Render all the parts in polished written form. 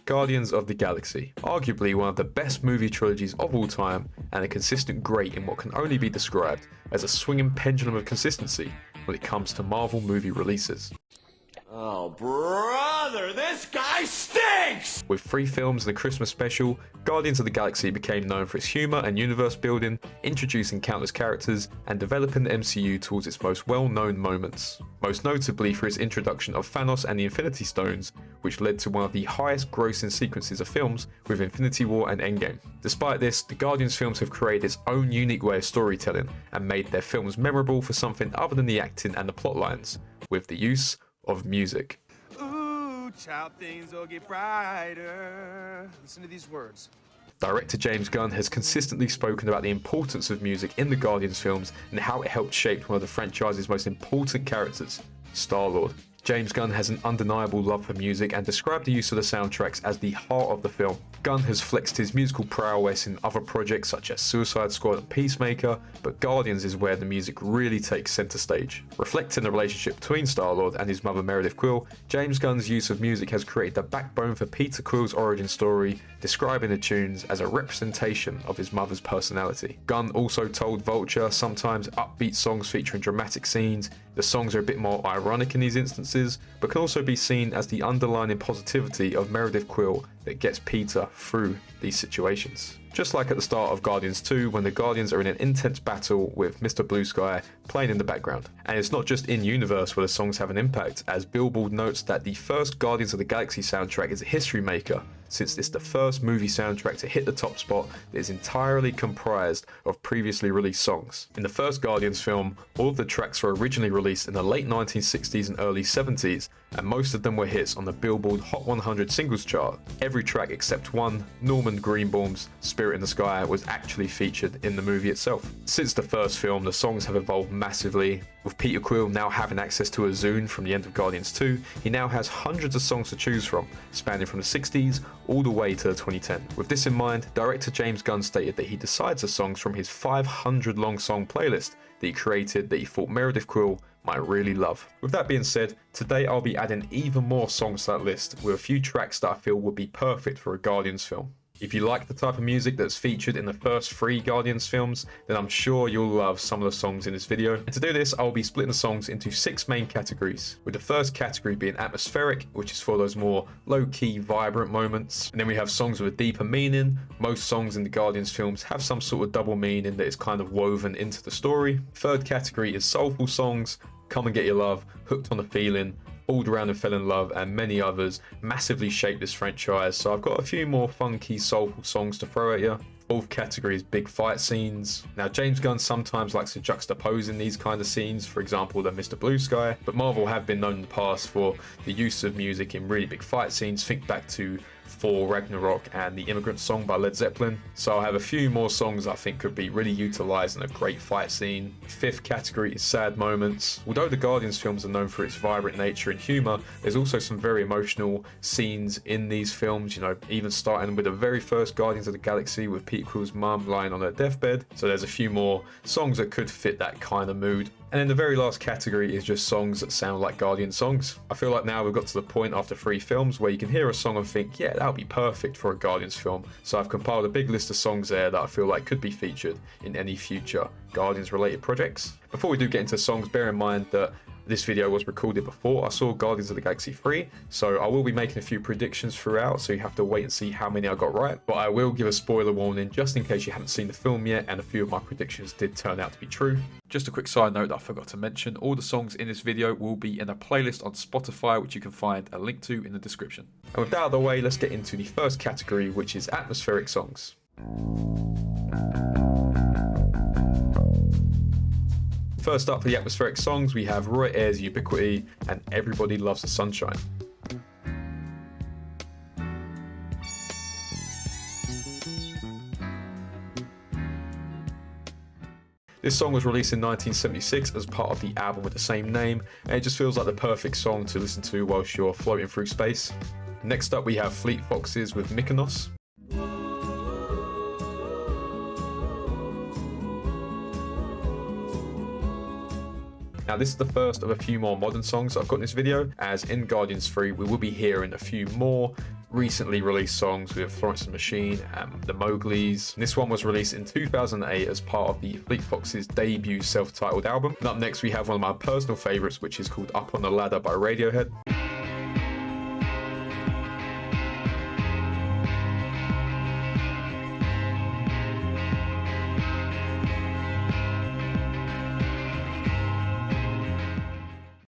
Guardians of the Galaxy, arguably one of the best movie trilogies of all time and a consistent great in what can only be described as a swinging pendulum of consistency when it comes to Marvel movie releases. Oh, brother, this guy stinks! With 3 films and a Christmas special, Guardians of the Galaxy became known for its humour and universe building, introducing countless characters, and developing the MCU towards its most well-known moments. Most notably for its introduction of Thanos and the Infinity Stones, which led to one of the highest grossing sequences of films with Infinity War and Endgame. Despite this, the Guardians films have created its own unique way of storytelling and made their films memorable for something other than the acting and the plot lines, with the use of music. Ooh, child, things will get brighter. Listen to these words. Director James Gunn has consistently spoken about the importance of music in the Guardians films and how it helped shape one of the franchise's most important characters, Star-Lord. James Gunn has an undeniable love for music and described the use of the soundtracks as the heart of the film. Gunn has flexed his musical prowess in other projects such as Suicide Squad and Peacemaker, but Guardians is where the music really takes centre stage. Reflecting the relationship between Star-Lord and his mother Meredith Quill, James Gunn's use of music has created the backbone for Peter Quill's origin story, describing the tunes as a representation of his mother's personality. Gunn also told Vulture sometimes upbeat songs featuring dramatic scenes. The songs are a bit more ironic in these instances, but can also be seen as the underlying positivity of Meredith Quill that gets Peter through these situations. Just like at the start of Guardians 2, when the Guardians are in an intense battle with Mr. Blue Sky playing in the background. And it's not just in-universe where the songs have an impact, as Billboard notes that the first Guardians of the Galaxy soundtrack is a history maker, since it's the first movie soundtrack to hit the top spot that is entirely comprised of previously released songs. In the first Guardians film, all of the tracks were originally released in the late 1960s and early 70s, and most of them were hits on the Billboard Hot 100 singles chart. Every track except one, Norman Greenbaum's Spirit in the Sky, was actually featured in the movie itself. Since the first film, the songs have evolved massively. With Peter Quill now having access to a Zune from the end of Guardians 2, he now has hundreds of songs to choose from, spanning from the 60s all the way to 2010. With this in mind, director James Gunn stated that he decides the songs from his 500-long song playlist that he created that he thought Meredith Quill might really love. With that being said, today I'll be adding even more songs to that list with a few tracks that I feel would be perfect for a Guardians film. If you like the type of music that's featured in the first 3 Guardians films, then I'm sure you'll love some of the songs in this video. And to do this, I'll be splitting the songs into 6 main categories, with the first category being atmospheric, which is for those more low-key, vibrant moments. And then we have songs with a deeper meaning. Most songs in the Guardians films have some sort of double meaning that is kind of woven into the story. Third category is soulful songs, Come and Get Your Love, Hooked on a Feeling, All Around and Fell in Love, and many others massively shaped this franchise, so I've got a few more funky, soulful songs to throw at you. Fourth category is big fight scenes. Now, James Gunn sometimes likes to juxtapose in these kind of scenes, for example, the Mr. Blue Sky, but Marvel have been known in the past for the use of music in really big fight scenes. Think back to Thor Ragnarok and the Immigrant Song by Led Zeppelin. So I have a few more songs I think could be really utilised in a great fight scene. Fifth category is sad moments. Although the Guardians films are known for its vibrant nature and humour, there's also some very emotional scenes in these films, you know, even starting with the very first Guardians of the Galaxy with Peter Quill's mum lying on her deathbed. So there's a few more songs that could fit that kind of mood. And then the very last category is just songs that sound like Guardian songs. I feel like now we've got to the point after 3 films where you can hear a song and think, yeah, that would be perfect for a Guardians film. So I've compiled a big list of songs there that I feel like could be featured in any future Guardians related projects. Before we do get into songs, bear in mind that this video was recorded before I saw Guardians of the Galaxy 3, so I will be making a few predictions throughout, so you have to wait and see how many I got right. But I will give a spoiler warning just in case you haven't seen the film yet and a few of my predictions did turn out to be true. Just a quick side note that I forgot to mention, all the songs in this video will be in a playlist on Spotify, which you can find a link to in the description. And with that out of the way, let's get into the first category, which is atmospheric songs. First up for the atmospheric songs, we have Roy Ayers' Ubiquity and Everybody Loves the Sunshine. This song was released in 1976 as part of the album with the same name, and it just feels like the perfect song to listen to whilst you're floating through space. Next up we have Fleet Foxes with Mykonos. Now this is the first of a few more modern songs I've got in this video, as in Guardians 3 we will be hearing a few more recently released songs with Florence and the Machine and the Mowglis. And this one was released in 2008 as part of the Fleet Foxes' debut self-titled album. And up next we have one of my personal favourites, which is called Up on the Ladder by Radiohead.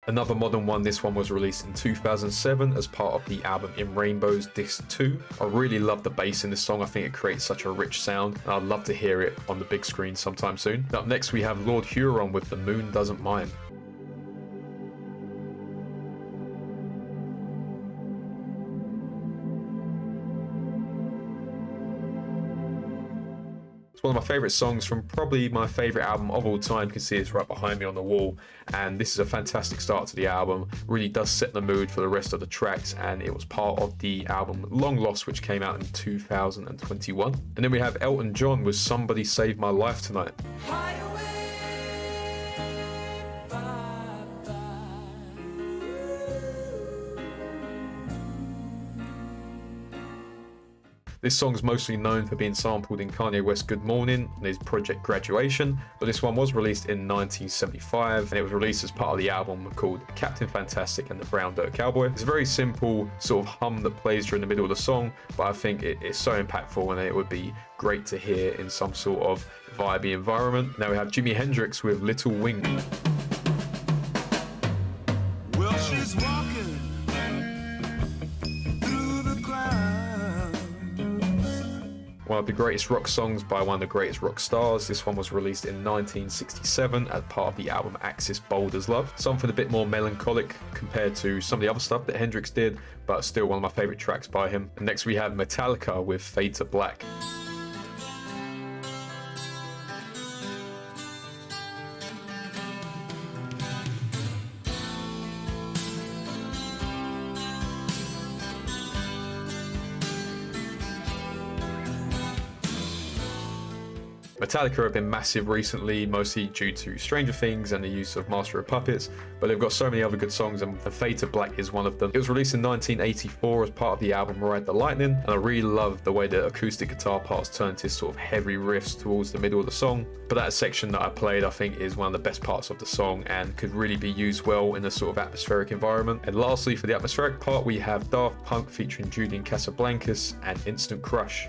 Another modern one, this one was released in 2007 as part of the album In Rainbows Disc 2. I really love the bass in this song. I think it creates such a rich sound, and I'd love to hear it on the big screen sometime soon. Up next we have Lord Huron with The Moon Doesn't Mind. It's one of my favourite songs from probably my favourite album of all time. You can see it's right behind me on the wall, and this is a fantastic start to the album. Really does set the mood for the rest of the tracks, and it was part of the album Long Lost, which came out in 2021. And then we have Elton John with Somebody Save My Life Tonight. This song's mostly known for being sampled in Kanye West's Good Morning and his project Graduation, but this one was released in 1975 and it was released as part of the album called Captain Fantastic and the Brown Dirt Cowboy. It's a very simple sort of hum that plays during the middle of the song, but I think it's so impactful and it would be great to hear in some sort of vibey environment. Now we have Jimi Hendrix with Little Wing. Well, she's walking through the clouds. One of the greatest rock songs by one of the greatest rock stars. This one was released in 1967 as part of the album Axis Bold as Love. Something a bit more melancholic compared to some of the other stuff that Hendrix did, but still one of my favourite tracks by him. And next we have Metallica with Fade to Black. Metallica have been massive recently, mostly due to Stranger Things and the use of Master of Puppets, but they've got so many other good songs, and Fade to Black is one of them. It was released in 1984 as part of the album Ride the Lightning, and I really love the way the acoustic guitar parts turn to sort of heavy riffs towards the middle of the song. But that section that I played, I think, is one of the best parts of the song and could really be used well in a sort of atmospheric environment. And lastly, for the atmospheric part, we have Daft Punk featuring Julian Casablancas and Instant Crush.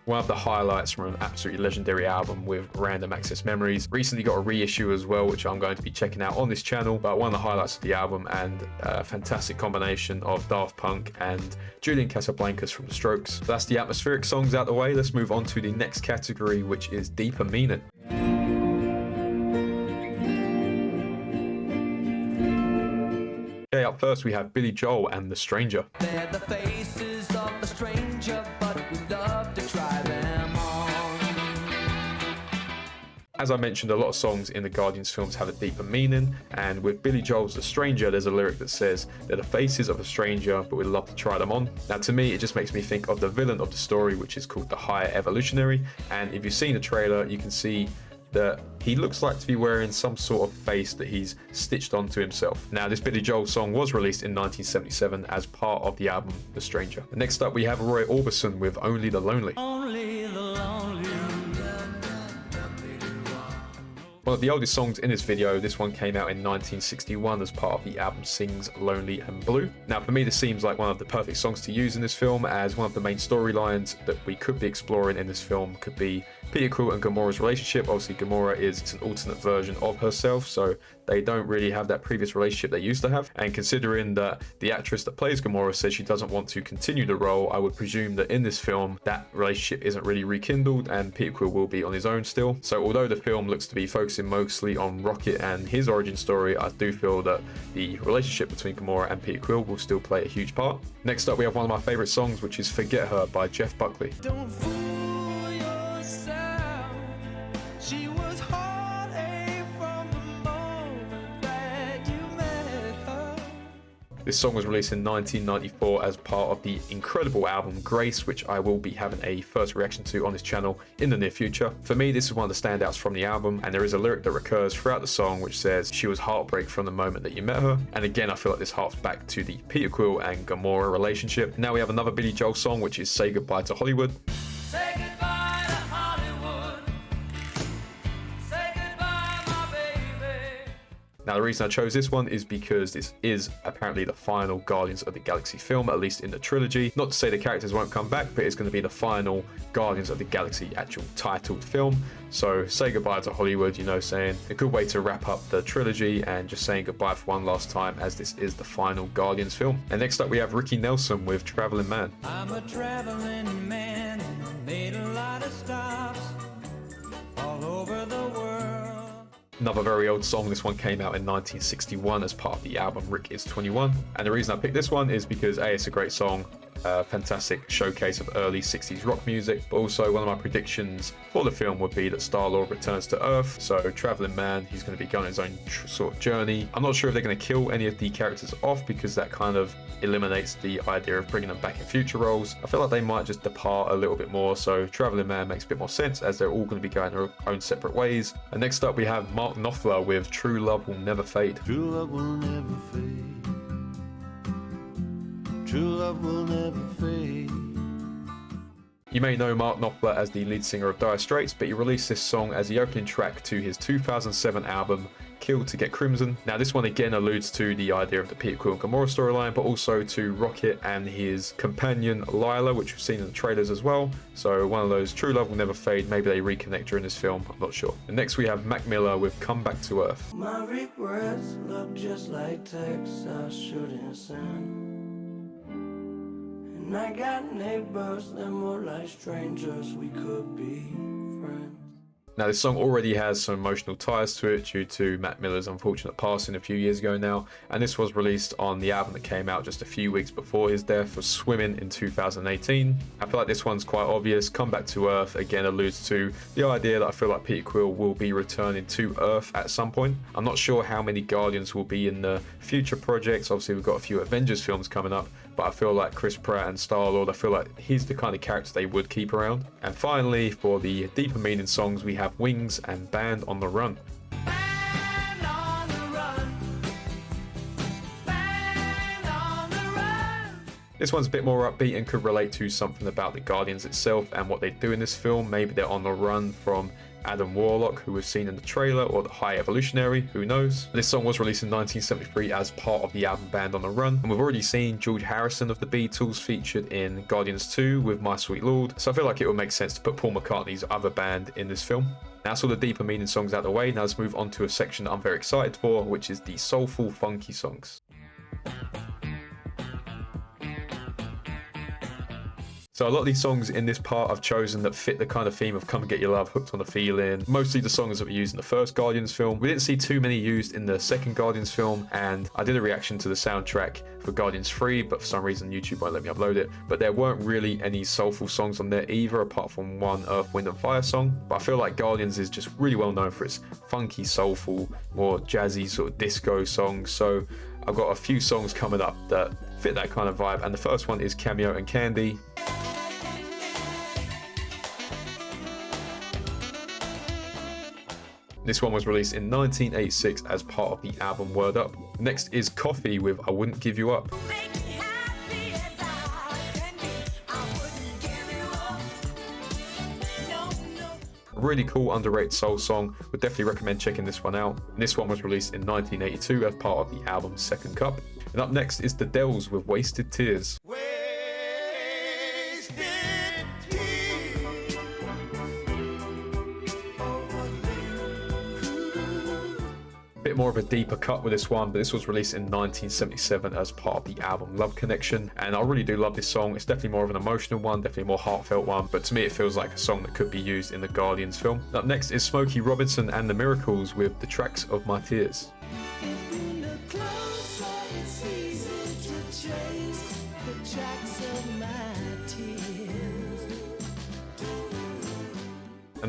One of the highlights from an absolutely legendary album with Random Access Memories. Recently got a reissue as well, which I'm going to be checking out on this channel, but one of the highlights of the album and a fantastic combination of Daft Punk and Julian Casablancas from The Strokes. So that's the atmospheric songs out the way. Let's move on to the next category, which is deeper meaning. Okay, up first we have Billy Joel and The Stranger. They're the faces of the stranger, but we love to try them on. As I mentioned, a lot of songs in the Guardians films have a deeper meaning, and with Billy Joel's The Stranger, there's a lyric that says, they're the faces of a stranger, but we'd love to try them on. Now to me, it just makes me think of the villain of the story, which is called the Higher Evolutionary, and if you've seen the trailer, you can see that he looks like to be wearing some sort of face that he's stitched onto himself. Now, this Billy Joel song was released in 1977 as part of the album The Stranger. Next up, we have Roy Orbison with Only the Lonely. Only the lonely. One of the oldest songs in this video, this one came out in 1961 as part of the album Sings Lonely and Blue. Now for me this seems like one of the perfect songs to use in this film, as one of the main storylines that we could be exploring in this film could be Peter Quill and Gamora's relationship. Obviously Gamora is an alternate version of herself, so they don't really have that previous relationship they used to have, and considering that the actress that plays Gamora says she doesn't want to continue the role, I would presume that in this film that relationship isn't really rekindled and Peter Quill will be on his own still. So although the film looks to be focusing mostly on Rocket and his origin story, I do feel that the relationship between Gamora and Peter Quill will still play a huge part. Next up we have one of my favourite songs, which is Forget Her by Jeff Buckley. Don't fool yourself. She was heartache from the moment that you met her. This song was released in 1994 as part of the incredible album Grace, which I will be having a first reaction to on this channel in the near future. For me, this is one of the standouts from the album, and there is a lyric that recurs throughout the song which says, "She was heartbreak from the moment that you met her." And again, I feel like this harks back to the Peter Quill and Gamora relationship. Now we have another Billy Joel song, which is Say Goodbye to Hollywood. Say goodbye to Hollywood. Say goodbye, my baby. Now, the reason I chose this one is because this is apparently the final Guardians of the Galaxy film, at least in the trilogy. Not to say the characters won't come back, but it's going to be the final Guardians of the Galaxy actual titled film. So, say goodbye to Hollywood, you know, saying a good way to wrap up the trilogy and just saying goodbye for one last time, as this is the final Guardians film. And next up, we have Ricky Nelson with Traveling Man. I'm a traveling man, made a lot of stops all over the world. Another very old song. This one came out in 1961 as part of the album Rick is 21. And the reason I picked this one is because A, it's a great song, fantastic showcase of early 60s rock music, but also one of my predictions for the film would be that Star-Lord returns to Earth. So Traveling Man, he's going to be going on his own sort of journey. I'm not sure if they're going to kill any of the characters off, because that kind of eliminates the idea of bringing them back in future roles. I feel like they might just depart a little bit more, so Traveling Man makes a bit more sense, as they're all going to be going their own separate ways. And next up we have Mark Knopfler with True Love Will Never Fade. True love will never fade. True love will never fade. You may know Mark Knopfler as the lead singer of Dire Straits, but he released this song as the opening track to his 2007 album Killed to Get Crimson. Now this one again alludes to the idea of the Peter Quill and Gamora storyline, but also to Rocket and his companion Lila, which we've seen in the trailers as well. So one of those, True Love Will Never Fade. Maybe they reconnect during this film, I'm not sure. And next we have Mac Miller with Come Back to Earth. My regrets look just like texts I shouldn't send. And I got neighbors, they're more like strangers, we could be friends. Now this song already has some emotional ties to it due to Mac Miller's unfortunate passing a few years ago now, and this was released on the album that came out just a few weeks before his death for Swimming in 2018. I feel like this one's quite obvious. Come Back to Earth again alludes to the idea that I feel like Peter Quill will be returning to Earth at some point. I'm not sure how many Guardians will be in the future projects. Obviously we've got a few Avengers films coming up, but I feel like Chris Pratt and Star-Lord, I feel like he's the kind of character they would keep around. And finally, for the deeper meaning songs, we have Wings and Band on the Run. Band on the run. Band on the run. This one's a bit more upbeat and could relate to something about the Guardians itself and what they do in this film. Maybe they're on the run from Adam Warlock, who we've seen in the trailer, or the High Evolutionary, who knows. This song was released in 1973 as part of the album Band on the Run, and we've already seen George Harrison of the Beatles featured in Guardians 2 with My Sweet Lord, so I feel like it would make sense to put Paul McCartney's other band in this film. Now that's all the deeper meaning songs out of the way. Now let's move on to a section that I'm very excited for, which is the soulful, funky songs. So a lot of these songs in this part I've chosen that fit the kind of theme of Come and Get Your Love, Hooked on the Feeling. Mostly the songs that were used in the first Guardians film. We didn't see too many used in the second Guardians film, and I did a reaction to the soundtrack for Guardians 3, but for some reason YouTube won't let me upload it. But there weren't really any soulful songs on there either, apart from one Earth, Wind and Fire song. But I feel like Guardians is just really well known for its funky, soulful, more jazzy sort of disco songs. So I've got a few songs coming up that fit that kind of vibe, and the first one is Cameo and Candy. This one was released in 1986 as part of the album Word Up. Next is Coffee with I Wouldn't Give You Up. A really cool, underrated soul song. Would definitely recommend checking this one out. And this one was released in 1982 as part of the album Second Cup. And up next is The Dells with Wasted Tears. Bit more of a deeper cut with this one, but this was released in 1977 as part of the album Love Connection, and I really do love this song. It's definitely more of an emotional one, definitely a more heartfelt one, but to me it feels like a song that could be used in the Guardians film. Up next is Smokey Robinson and the Miracles with The Tracks of My Tears.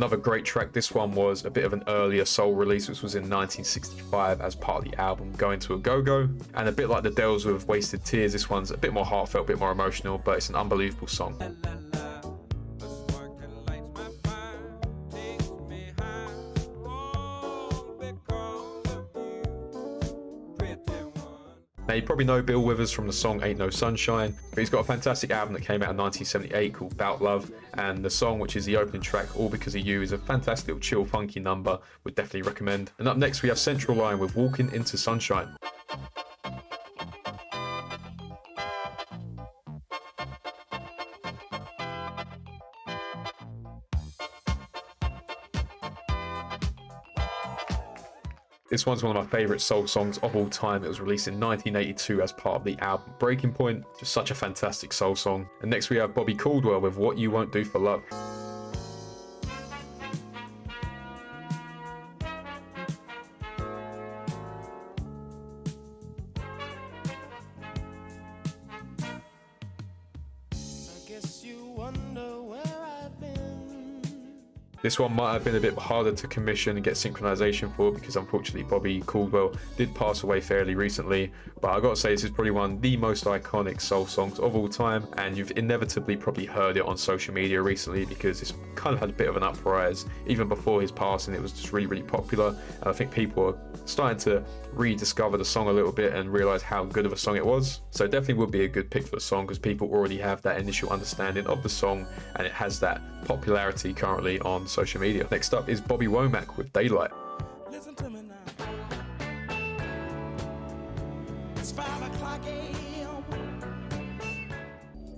Another great track, this one was a bit of an earlier soul release, which was in 1965 as part of the album Going to a Go-Go. And a bit like the Dells with Wasted Tears, this one's a bit more heartfelt, a bit more emotional, but it's an unbelievable song. Now, you probably know Bill Withers from the song Ain't No Sunshine, but he's got a fantastic album that came out in 1978 called Bout Love, and the song, which is the opening track, All Because of You, is a fantastic little chill, funky number, would definitely recommend. And up next we have Central Line with Walking Into Sunshine. This one's one of my favourite soul songs of all time. It was released in 1982 as part of the album Breaking Point. Just such a fantastic soul song. And next we have Bobby Caldwell with What You Won't Do for Love. This one might have been a bit harder to commission and get synchronization for because unfortunately Bobby Caldwell did pass away fairly recently, but I gotta say this is probably one of the most iconic soul songs of all time, and you've inevitably probably heard it on social media recently because it's kind of had a bit of an uprise. Even before his passing, it was just really, really popular, and I think people are starting to rediscover the song a little bit and realize how good of a song it was. So it definitely would be a good pick for the song because people already have that initial understanding of the song and it has that popularity currently on social media. Next up is Bobby Womack with Daylight. Listen to me now. It's 5 o'clock a.m.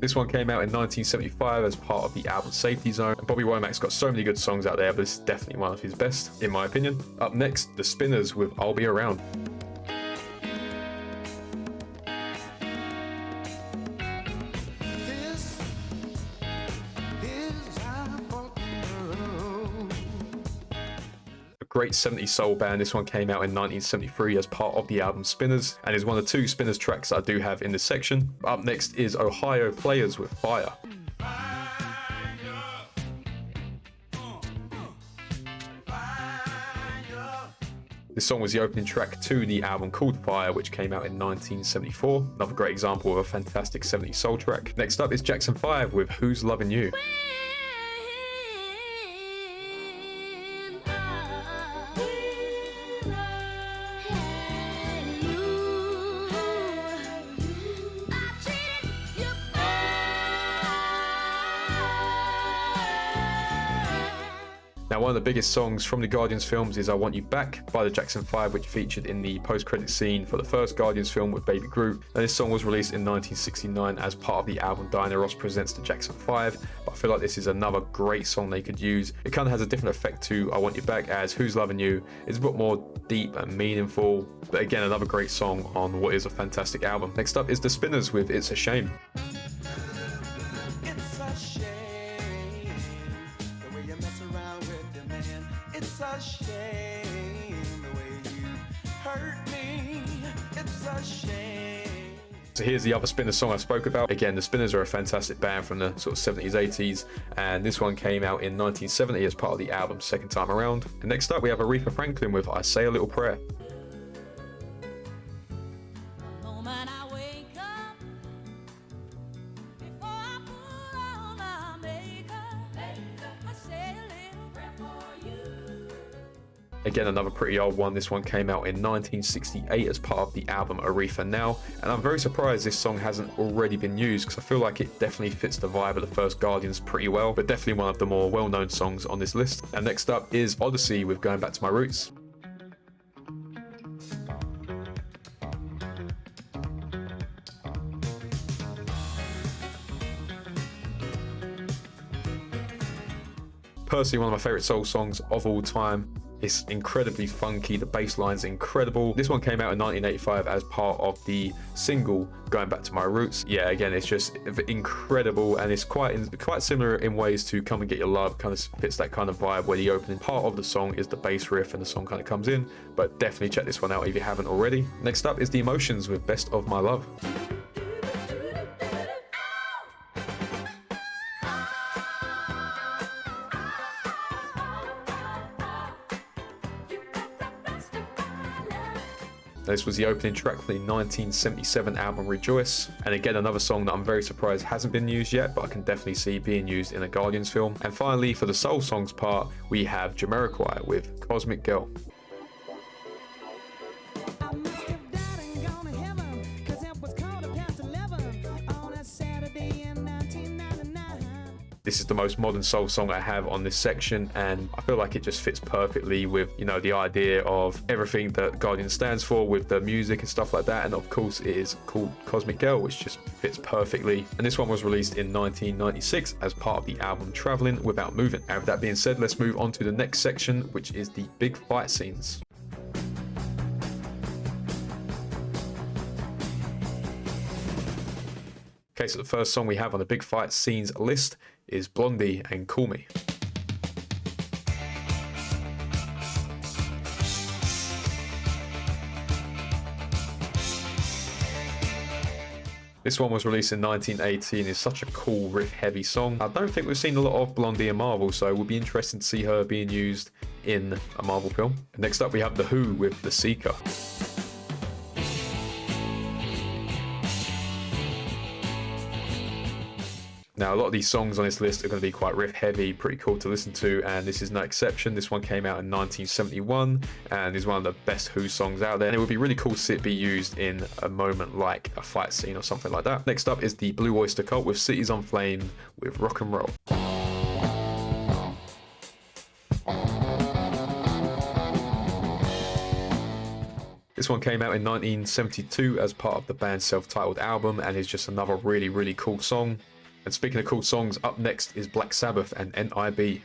This one came out in 1975 as part of the album Safety Zone. And Bobby Womack's got so many good songs out there, but this is definitely one of his best, in my opinion. Up next, The Spinners with I'll Be Around. Great 70s soul band. This one came out in 1973 as part of the album Spinners and is one of 2 Spinners tracks I do have in this section. Up next is Ohio Players with Fire. This song was the opening track to the album called Fire, which came out in 1974. Another great example of a fantastic 70s soul track. Next up is Jackson 5 with Who's Loving You. Now, one of the biggest songs from the Guardians films is I Want You Back by the Jackson 5, which featured in the post-credit scene for the first Guardians film with Baby Groot. And this song was released in 1969 as part of the album Diana Ross Presents the Jackson 5. But I feel like this is another great song they could use. It kind of has a different effect to I Want You Back, as Who's Loving You is a bit more deep and meaningful. But again, another great song on what is a fantastic album. Next up is The Spinners with It's a Shame. It's a shame the way you mess around with the man. It's a shame the way you hurt me. It's a shame. So here's the other Spinners song I spoke about. Again, the Spinners are a fantastic band from the sort of 70s, 80s, and this one came out in 1970 as part of the album Second Time Around. And next up we have Aretha Franklin with I Say a Little Prayer. Again, another pretty old one. This one came out in 1968 as part of the album Aretha Now, and I'm very surprised this song hasn't already been used because I feel like it definitely fits the vibe of the first Guardians pretty well, but definitely one of the more well-known songs on this list. And next up is Odyssey with Going Back to My Roots. Personally, one of my favourite soul songs of all time. It's incredibly funky, the bass line's incredible. This one came out in 1985 as part of the single Going Back to My Roots. Yeah, again, it's just incredible, and it's quite similar in ways to Come and Get Your Love. Kind of fits that kind of vibe where the opening part of the song is the bass riff and the song kind of comes in, but definitely check this one out if you haven't already. Next up is The Emotions with Best of My Love. This was the opening track for the 1977 album Rejoice, and again another song that I'm very surprised hasn't been used yet, but I can definitely see being used in a Guardians film. And finally, for the soul songs part, we have Jamiroquai with Cosmic Girl. This is the most modern soul song I have on this section, and I feel like it just fits perfectly with, you know, the idea of everything that Guardian stands for with the music and stuff like that. And of course it is called Cosmic Girl, which just fits perfectly. And this one was released in 1996 as part of the album Traveling Without Moving. And with that being said, let's move on to the next section, which is the big fight scenes. Okay, so the first song we have on the big fight scenes list is Blondie and Call Me. This one was released in 1918. It's such a cool riff-heavy song. I don't think we've seen a lot of Blondie in Marvel, so it will be interesting to see her being used in a Marvel film. Next up, we have The Who with The Seeker. Now, a lot of these songs on this list are going to be quite riff heavy, pretty cool to listen to, and this is no exception. This one came out in 1971 and is one of the best Who songs out there, and it would be really cool to see it be used in a moment like a fight scene or something like that. Next up is the Blue Oyster Cult with Cities on Flame with Rock and Roll. This one came out in 1972 as part of the band's self-titled album and is just another really, really cool song. And speaking of cool songs, up next is Black Sabbath and NIB.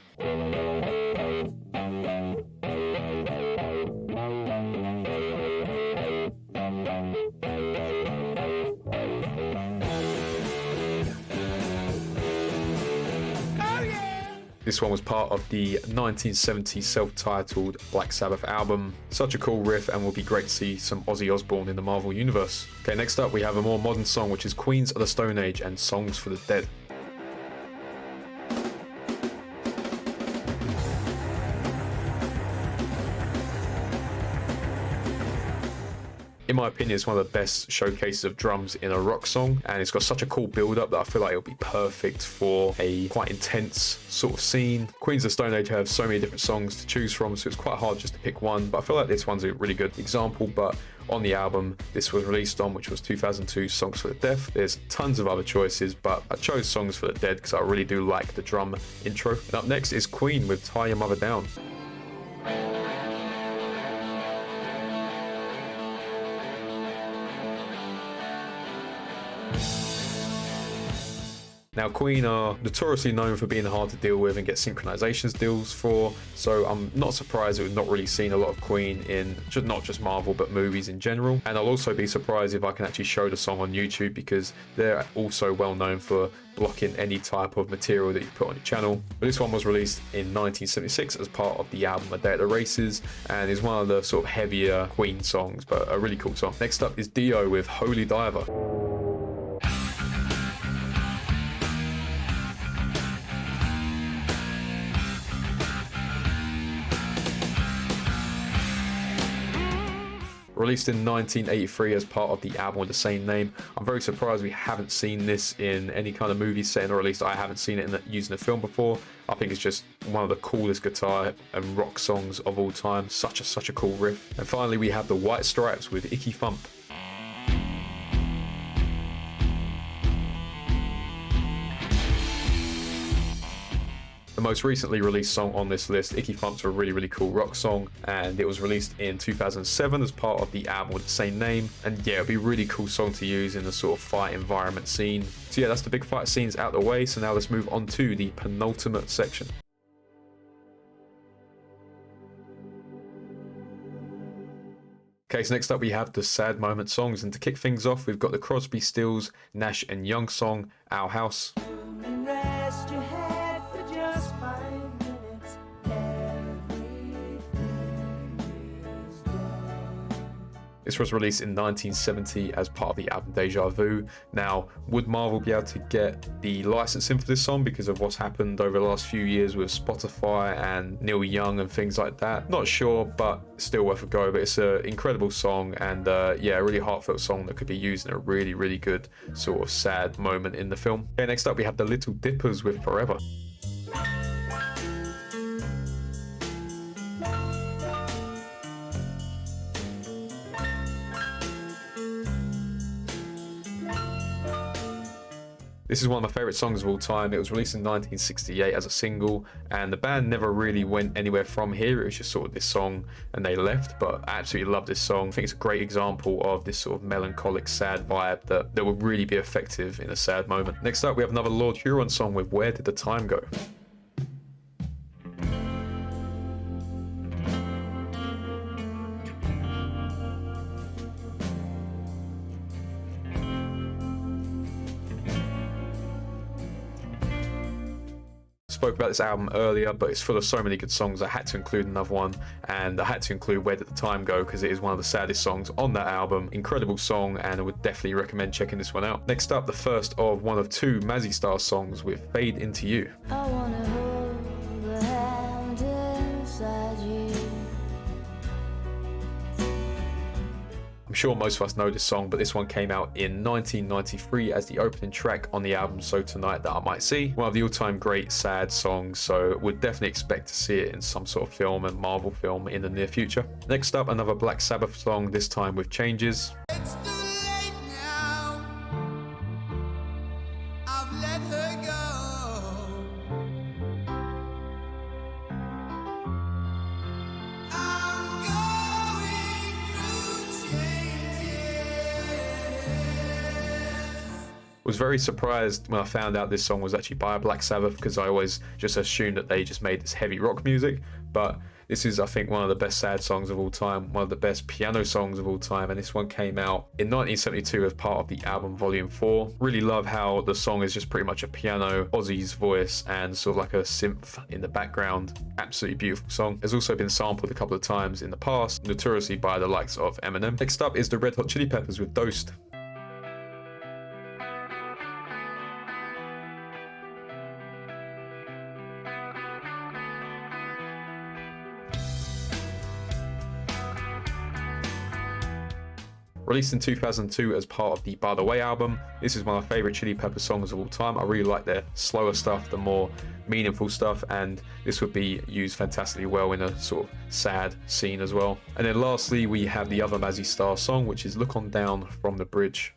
This one was part of the 1970 self-titled Black Sabbath album. Such a cool riff, and will be great to see some Ozzy Osbourne in the Marvel Universe. Okay, next up we have a more modern song, which is Queens of the Stone Age and Songs for the Dead. In my opinion, it's one of the best showcases of drums in a rock song, and it's got such a cool build-up that I feel like it'll be perfect for a quite intense sort of scene. Queens of Stone Age have so many different songs to choose from, so it's quite hard just to pick one, but I feel like this one's a really good example. But on the album this was released on, which was 2002, Songs for the Deaf, there's tons of other choices, but I chose Songs for the Dead because I really do like the drum intro. And up next is Queen with Tie Your Mother Down. Now, Queen are notoriously known for being hard to deal with and get synchronizations deals for, so I'm not surprised that we've not really seen a lot of Queen in not just Marvel but movies in general. And I'll also be surprised if I can actually show the song on YouTube, because they're also well known for blocking any type of material that you put on your channel. But this one was released in 1976 as part of the album A Day at the Races, and is one of the sort of heavier Queen songs, but a really cool song. Next up is Dio with Holy Diver. Released in 1983 as part of the album with the same name. I'm very surprised we haven't seen this in any kind of movie setting, or at least I haven't seen it used in a film before. I think it's just one of the coolest guitar and rock songs of all time. Such a cool riff. And finally we have the White Stripes with Icky Thump. The most recently released song on this list, Icky Thump's a really cool rock song, and it was released in 2007 as part of the album with the same name. And yeah, it'd be a really cool song to use in a sort of fight environment scene. So yeah, that's the big fight scenes out the way, so now let's move on to the penultimate section. Okay, so next up we have the sad moment songs, and to kick things off we've got the Crosby, Stills, Nash and Young song, Our House. This was released in 1970 as part of the album Deja Vu. Now, would Marvel be able to get the licensing for this song because of what's happened over the last few years with Spotify and Neil Young and things like that? Not sure, but still worth a go. But it's an incredible song, and yeah, a really heartfelt song that could be used in a really, really good sort of sad moment in the film. Okay, next up we have the Little Dippers with Forever. This is one of my favorite songs of all time. It was released in 1968 as a single, and the band never really went anywhere from here. It was just sort of this song and they left, but I absolutely love this song. I think it's a great example of this sort of melancholic, sad vibe that would really be effective in a sad moment. Next up, we have another Lord Huron song with Where Did the Time Go? Spoke about this album earlier, but it's full of so many good songs. I had to include another one, and I had to include Where Did the Time Go because it is one of the saddest songs on that album. Incredible song, and I would definitely recommend checking this one out. Next up, the first of one of two Mazzy Star songs with Fade Into You. I wanna hold the hand inside you. I'm sure most of us know this song, but this one came out in 1993 as the opening track on the album So Tonight That I Might See. One of the all-time great sad songs, so would definitely expect to see it in some sort of film and Marvel film in the near future. Next up, another Black Sabbath song, this time with Changes. It's too late now. I've let her go. I'm going through changes. Was very surprised when I found out this song was actually by Black Sabbath, because I always just assumed that they just made this heavy rock music, but this is, I think, one of the best sad songs of all time, one of the best piano songs of all time, and this one came out in 1972 as part of the album Volume 4. Really love how the song is just pretty much a piano, Ozzy's voice, and sort of like a synth in the background. Absolutely beautiful song. Has also been sampled a couple of times in the past, notoriously by the likes of Eminem. Next up is the Red Hot Chili Peppers with Dosed. Released in 2002 as part of the By the Way album, this is one of my favourite Chili Pepper songs of all time. I really like their slower stuff, the more meaningful stuff, and this would be used fantastically well in a sort of sad scene as well. And then lastly, we have the other Mazzy Star song, which is Look On Down from the Bridge.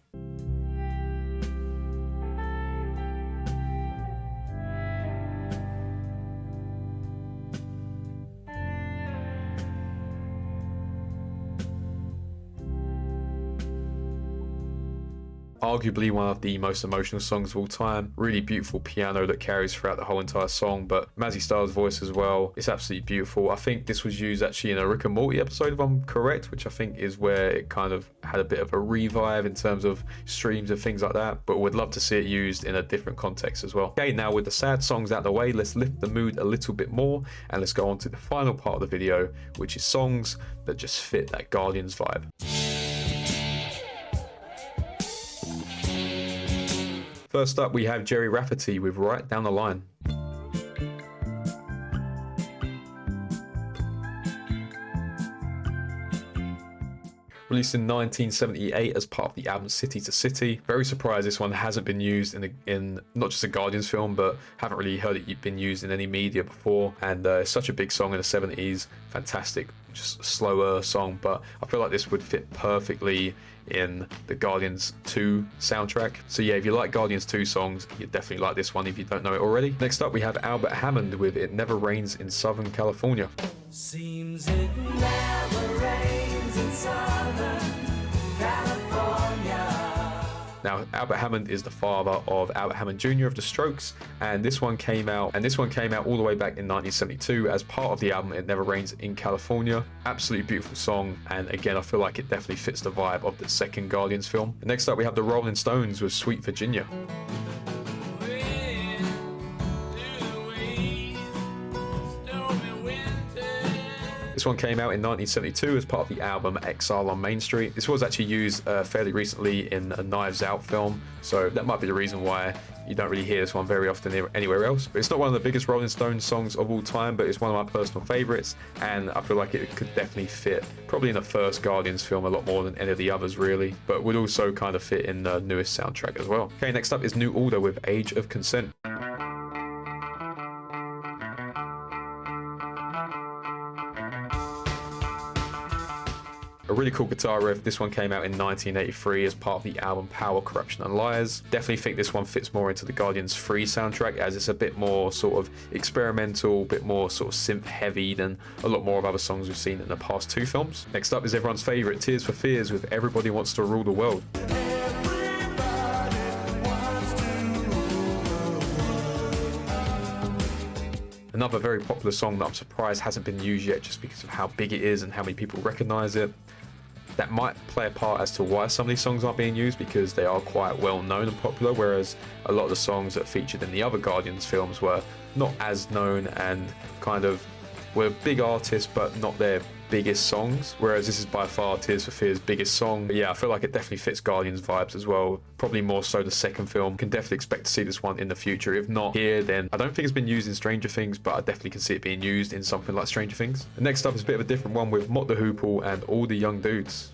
Arguably one of the most emotional songs of all time. Really beautiful piano that carries throughout the whole entire song, but Mazzy Star's voice as well, it's absolutely beautiful. I think this was used actually in a Rick and Morty episode, if I'm correct, which I think is where it kind of had a bit of a revive in terms of streams and things like that, but would love to see it used in a different context as well. Okay, now with the sad songs out of the way, let's lift the mood a little bit more, and let's go on to the final part of the video, which is songs that just fit that Guardians vibe. First up, we have Jerry Rafferty with Right Down the Line. Released in 1978 as part of the album City to City. Very surprised this one hasn't been used in not just a Guardians film, but haven't really heard it been used in any media before. And it's such a big song in the 70s. Fantastic, just a slower song, but I feel like this would fit perfectly in the Guardians 2 soundtrack. So yeah, if you like Guardians 2 songs, you definitely like this one if you don't know it already. Next up, we have Albert Hammond with It Never Rains in Southern California. Seems it never rains in Southern California. Now, Albert Hammond is the father of Albert Hammond Jr. of the Strokes, and this one came out all the way back in 1972 as part of the album It Never Rains in California. Absolutely beautiful song, and again, I feel like it definitely fits the vibe of the second Guardians film. And next up, we have the Rolling Stones with Sweet Virginia. This This one came out in 1972 as part of the album Exile on Main Street. This was actually used fairly recently in a Knives Out film, so that might be the reason why you don't really hear this one very often anywhere else. But it's not one of the biggest Rolling Stones songs of all time, but it's one of my personal favorites, and I feel like it could definitely fit probably in the first Guardians film a lot more than any of the others really, but would also kind of fit in the newest soundtrack as well. Okay, next up is New Order with Age of Consent. A really cool guitar riff. This one came out in 1983 as part of the album Power, Corruption and Liars. Definitely think this one fits more into the Guardians 3 soundtrack, as it's a bit more sort of experimental, a bit more sort of synth heavy than a lot more of other songs we've seen in the past two films. Next up is everyone's favourite, Tears for Fears with Everybody Wants to Rule the World. Another very popular song that I'm surprised hasn't been used yet just because of how big it is and how many people recognise it. That might play a part as to why some of these songs aren't being used, because they are quite well known and popular, whereas a lot of the songs that featured in the other Guardians films were not as known and kind of were big artists but not their biggest songs, whereas this is by far Tears for Fears' biggest song. But yeah, I feel like it definitely fits Guardians vibes as well, probably more so the second film. Can definitely expect to see this one in the future. If not here, then I don't think it's been used in Stranger Things, but I definitely can see it being used in something like Stranger Things. And next up is a bit of a different one with Mott the Hoople and All the Young Dudes.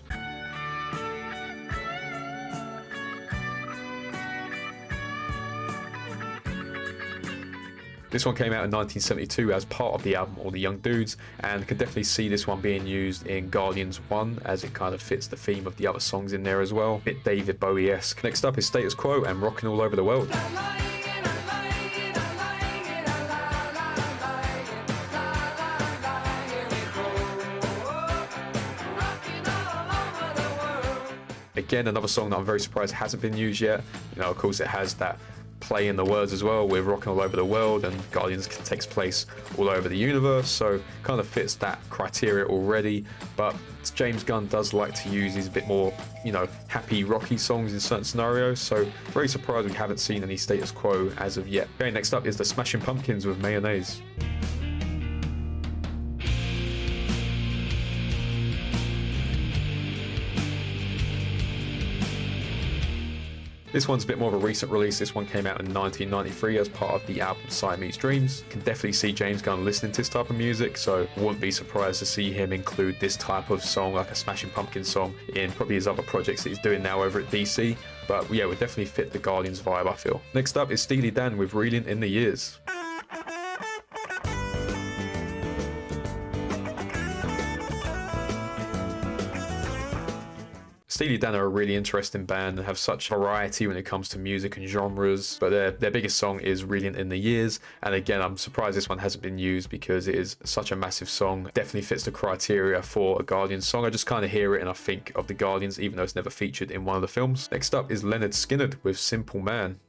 This one came out in 1972 as part of the album All the Young Dudes, and can definitely see this one being used in Guardians 1, as it kind of fits the theme of the other songs in there as well. A bit David Bowie-esque. Next up is Status Quo and Rockin' All Over the World. Again, another song that I'm very surprised hasn't been used yet. You know, of course it has that play in the words as well with Rockin' All Over the World, and Guardians takes place all over the universe, so kind of fits that criteria already. But James Gunn does like to use these a bit more, you know, happy rocky songs in certain scenarios, so very surprised we haven't seen any Status Quo as of yet. Okay, next up is the Smashing Pumpkins with Mayonnaise. This one's a bit more of a recent release. This one came out in 1993 as part of the album Siamese Dreams. Can definitely see James Gunn listening to this type of music, so wouldn't be surprised to see him include this type of song, like a Smashing Pumpkins song, in probably his other projects that he's doing now over at DC. But yeah, would definitely fit the Guardians vibe, I feel. Next up is Steely Dan with Reeling in the Years. Steely Dan are a really interesting band and have such variety when it comes to music and genres, but their biggest song is Reeling in the Years, and again, I'm surprised this one hasn't been used because it is such a massive song. Definitely fits the criteria for a Guardians song. I just kind of hear it and I think of the Guardians, even though it's never featured in one of the films. Next up is Leonard Skinner with Simple Man.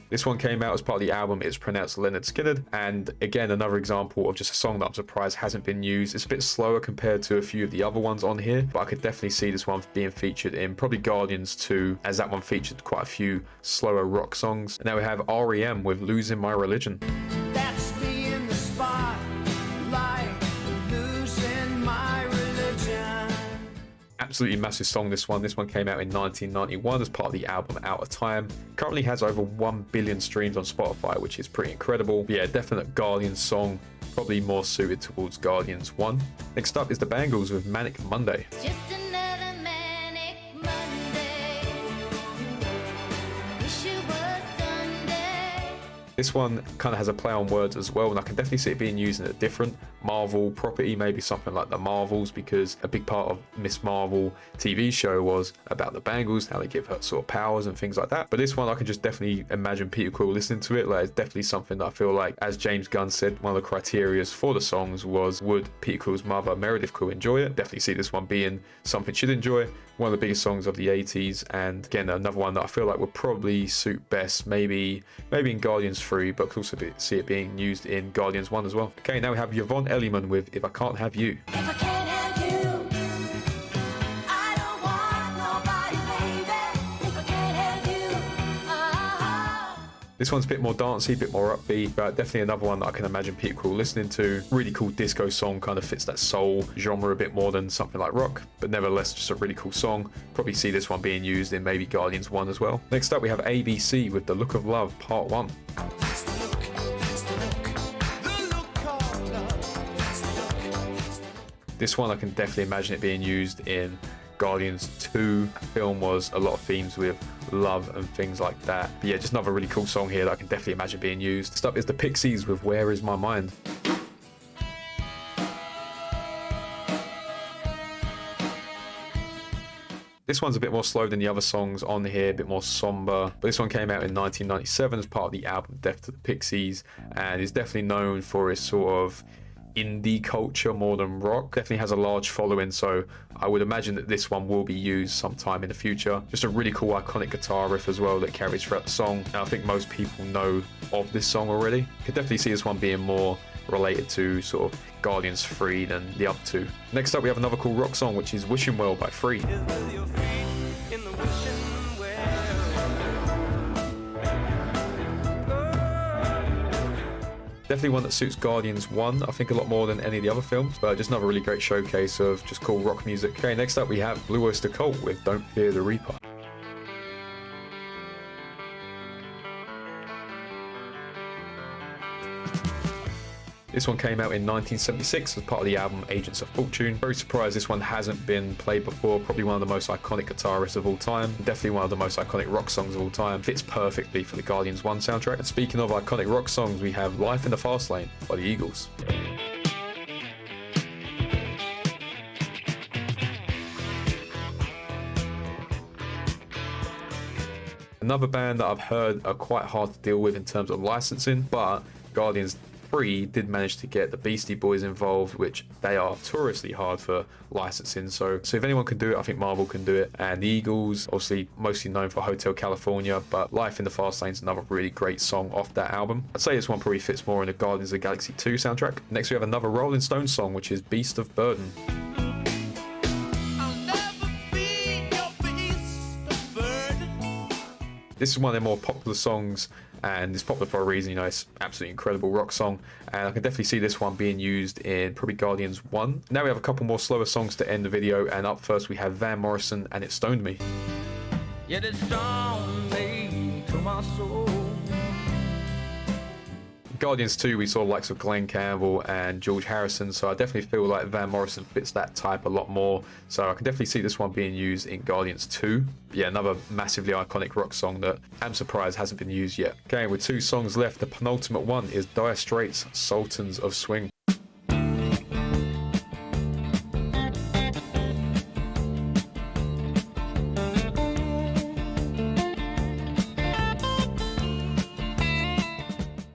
This one came out as part of the album It's Pronounced Leonard Skinner, and again, another example of just a song that I'm surprised hasn't been used. It's a bit slower compared to a few of the other ones on here, but I could definitely see this one being featured in probably Guardians 2, as that one featured quite a few slower rock songs. And now we have REM with Losing My Religion. That's me in the spotlight, losing my religion. Absolutely massive song, this one. This one came out in 1991 as part of the album Out of Time. Currently has over 1 billion streams on Spotify, which is pretty incredible. But yeah, definite Guardians song, probably more suited towards Guardians 1. Next up is the Bangles with Manic Monday. Just another manic Monday. Wish it was Sunday. This one kind of has a play on words as well, and I can definitely see it being used in a different Marvel property, maybe something like the Marvels, because a big part of Miss Marvel TV show was about the Bangles, how they give her sort of powers and things like that. But this one, I can just definitely imagine Peter Quill listening to it. Like, it's definitely something that I feel like, as James Gunn said, one of the criteria for the songs was, would Peter Quill's mother, Meredith Quill, enjoy it? Definitely see this one being something she'd enjoy. One of the biggest songs of the 80s, and again, another one that I feel like would probably suit best, maybe in Guardians 3, but could also see it being used in Guardians 1 as well. Okay, now we have Yvonne Elliman with If I Can't Have You. If I can't have you, I don't want nobody, baby. If I can't have you, This one's a bit more dancey, a bit more upbeat, but definitely another one that I can imagine people listening to. Really cool disco song, kind of fits that soul genre a bit more than something like rock, but nevertheless just a really cool song. Probably see this one being used in maybe Guardians 1 as well. Next up we have ABC with The Look of Love Part 1. This one I can definitely imagine it being used in Guardians 2. The film was a lot of themes with love and things like that. But yeah, just another really cool song here that I can definitely imagine being used. Next up is the Pixies with Where Is My Mind. This one's a bit more slow than the other songs on here, a bit more somber. But this one came out in 1997 as part of the album Death to the Pixies, and is definitely known for its sort of indie culture more than rock. Definitely has a large following, so I would imagine that this one will be used sometime in the future. Just a really cool iconic guitar riff as well that carries throughout the song, and I think most people know of this song already. Could definitely see this one being more related to sort of Guardians 3 than the other two. Next up we have another cool rock song, which is Wishing Well by Free. Definitely one that suits Guardians 1, I think, a lot more than any of the other films, but just another really great showcase of just cool rock music. Okay, next up we have Blue Oyster Cult with Don't Fear the Reaper. This one came out in 1976 as part of the album Agents of Fortune. Very surprised this one hasn't been played before. Probably one of the most iconic guitarists of all time. Definitely one of the most iconic rock songs of all time. Fits perfectly for the Guardians 1 soundtrack. And speaking of iconic rock songs, we have Life in the Fast Lane by the Eagles. Another band that I've heard are quite hard to deal with in terms of licensing, but Guardians 3 did manage to get the Beastie Boys involved, which they are notoriously hard for licensing. So if anyone can do it, I think Marvel can do it. And the Eagles, obviously mostly known for Hotel California, but Life in the Fast Lane is another really great song off that album. I'd say this one probably fits more in the Guardians of the Galaxy 2 soundtrack. Next we have another Rolling Stones song, which is Beast of Burden. This is one of their more popular songs, and it's popular for a reason. You know, it's absolutely incredible rock song, and I can definitely see this one being used in probably Guardians 1. Now we have a couple more slower songs to end the video, and up first we have Van Morrison and It Stoned Me. Yet it stoned me to my soul. Guardians 2, we saw the likes of Glenn Campbell and George Harrison, so I definitely feel like Van Morrison fits that type a lot more. So I can definitely see this one being used in Guardians 2. But yeah, another massively iconic rock song that I'm surprised hasn't been used yet. Okay, with 2 songs left, the penultimate one is Dire Straits' Sultans of Swing.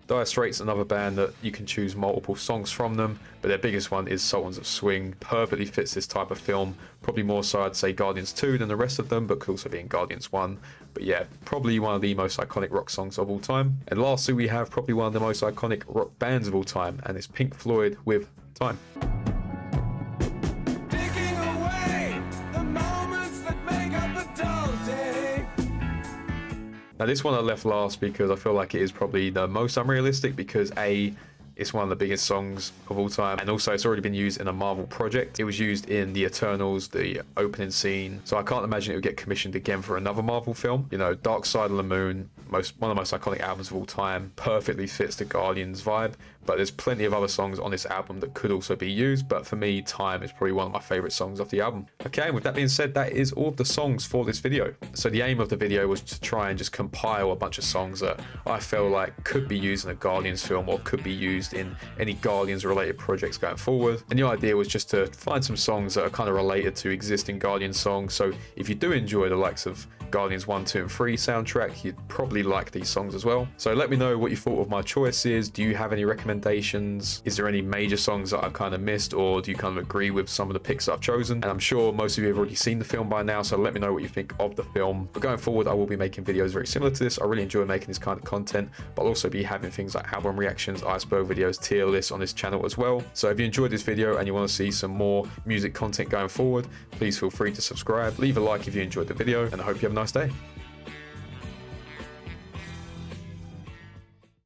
Dire Straits, another band that you can choose multiple songs from them, but their biggest one is Sultans of Swing. Perfectly fits this type of film. Probably more so I'd say Guardians 2 than the rest of them, but could also be in Guardians 1. But yeah, probably one of the most iconic rock songs of all time. And lastly, we have probably one of the most iconic rock bands of all time, and it's Pink Floyd with Time. Now this one I left last because I feel like it is probably the most unrealistic, because A, it's one of the biggest songs of all time, and also it's already been used in a Marvel project. It was used in The Eternals, the opening scene, so I can't imagine it would get commissioned again for another Marvel film. You know, Dark Side of the Moon, one of the most iconic albums of all time, perfectly fits the Guardians vibe, but there's plenty of other songs on this album that could also be used, but for me, Time is probably one of my favorite songs off the album. Okay, and with that being said, that is all of the songs for this video. So the aim of the video was to try and just compile a bunch of songs that I feel like could be used in a Guardians film or could be used in any Guardians related projects going forward. And the idea was just to find some songs that are kind of related to existing Guardians songs. So if you do enjoy the likes of Guardians 1, 2 and 3 soundtrack, you'd probably like these songs as well. So let me know what you thought of my choices. Do you have any recommendations? Is there any major songs that I've kind of missed, or do you kind of agree with some of the picks that I've chosen? And I'm sure most of you have already seen the film by now, so let me know what you think of the film. But going forward, I will be making videos very similar to this. I really enjoy making this kind of content, but I'll also be having things like album reactions, iceberg videos, tier lists on this channel as well. So if you enjoyed this video and you want to see some more music content going forward, please feel free to subscribe, leave a like if you enjoyed the video, and I hope you have a nice day.